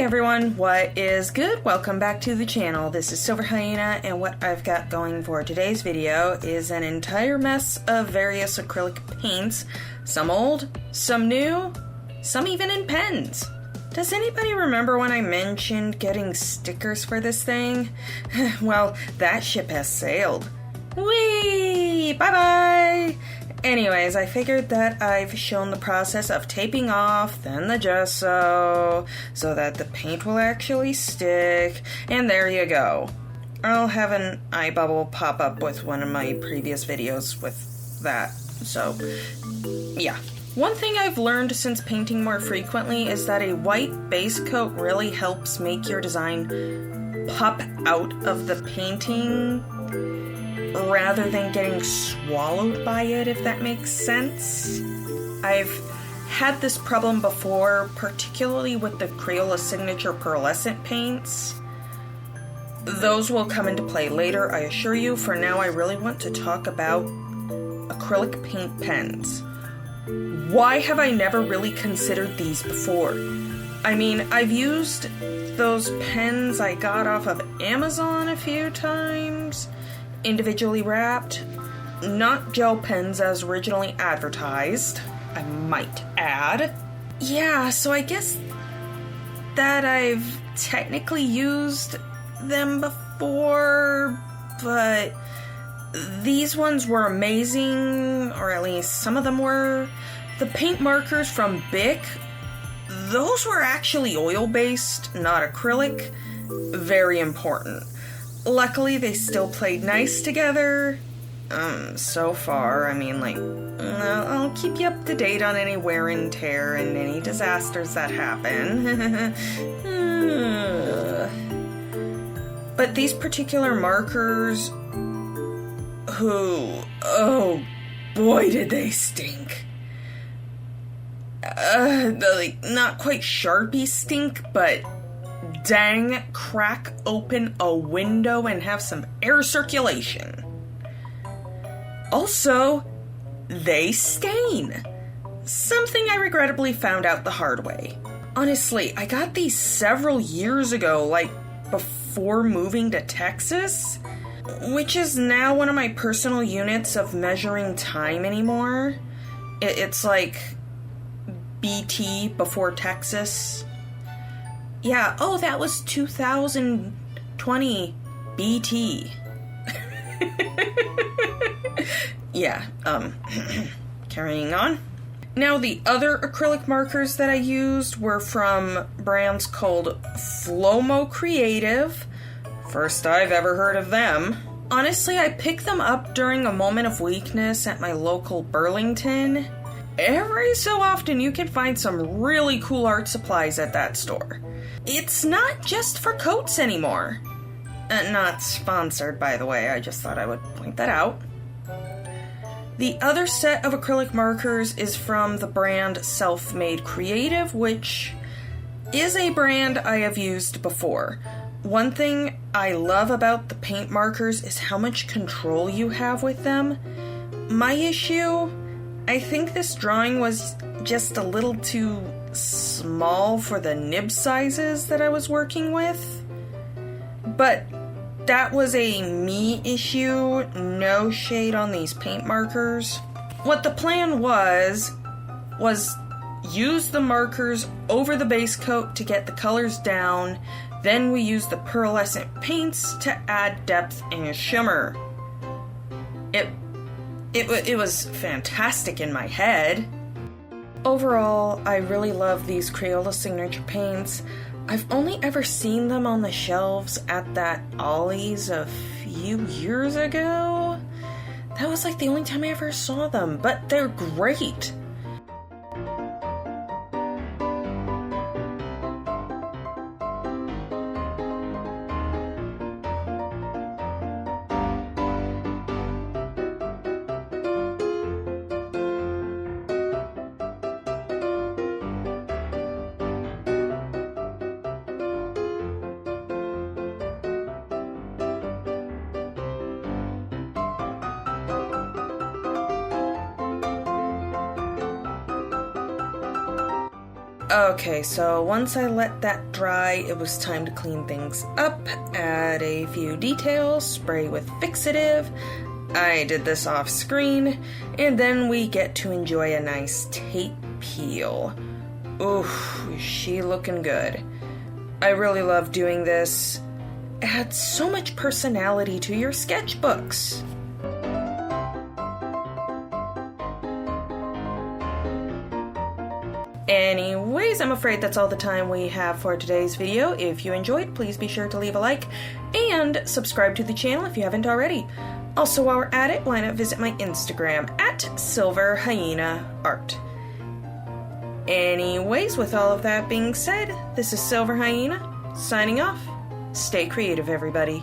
Hey everyone, what is good? Welcome back to the channel. This is SilverHyena, and what I've got going for today's video is an entire mess of various acrylic paints. Some old, some new, some even in pens. Does anybody remember when I mentioned getting stickers for this thing? Well, that ship has sailed. Whee! Bye-bye! Anyways, I figured that I've shown the process of taping off, then the gesso, so that the paint will actually stick, and there you go. I'll have an eye bubble pop up with one of my previous videos with that, so yeah. One thing I've learned since painting more frequently is that a white base coat really helps make your design pop out of the painting rather than getting swallowed by it, if that makes sense. I've had this problem before, particularly with the Crayola signature pearlescent paints. Those will come into play later, I assure you. For now, I really want to talk about acrylic paint pens. Why have I never really considered these before? I mean, I've used those pens I got off of Amazon a few times, individually wrapped, not gel pens as originally advertised, I might add. Yeah, so I guess that I've technically used them before, but these ones were amazing, or at least some of them were. The paint markers from Bic, those were actually oil-based, not acrylic. Very important. Luckily, they still played nice together, so far. I mean, like, I'll keep you up to date on any wear and tear and any disasters that happen. But these particular markers, oh boy did they stink. Like, not quite Sharpie stink, but dang, crack open a window and have some air circulation. Also, they stain. Something I regrettably found out the hard way. Honestly, I got these several years ago, like before moving to Texas, which is now one of my personal units of measuring time anymore. It's like BT before Texas. Yeah, oh, that was 2020 BT. Yeah, carrying on. Now, the other acrylic markers that I used were from brands called Flowmo Creative. First I've ever heard of them. Honestly, I picked them up during a moment of weakness at my local Burlington. Every so often you can find some really cool art supplies at that store. It's not just for coats anymore. Not sponsored, by the way, I just thought I would point that out. The other set of acrylic markers is from the brand Selfmade Creative, which is a brand I have used before. One thing I love about the paint markers is how much control you have with them. My issue, I think this drawing was just a little too small for the nib sizes that I was working with. But that was a me issue, no shade on these paint markers. What the plan was use the markers over the base coat to get the colors down, then we used the pearlescent paints to add depth and shimmer. It was fantastic in my head. Overall, I really love these Crayola signature paints. I've only ever seen them on the shelves at that Ollie's a few years ago. That was like the only time I ever saw them, but they're great. Okay, so once I let that dry, it was time to clean things up, add a few details, spray with fixative. I did this off screen, and then we get to enjoy a nice tape peel. Oof, she looking good. I really love doing this. It adds so much personality to your sketchbooks. Anyways, I'm afraid that's all the time we have for today's video. If you enjoyed, please be sure to leave a like and subscribe to the channel if you haven't already. Also, while we're at it, why not visit my Instagram at SilverHyena Anyways, with all of that being said, this is SilverHyena signing off. Stay creative, everybody.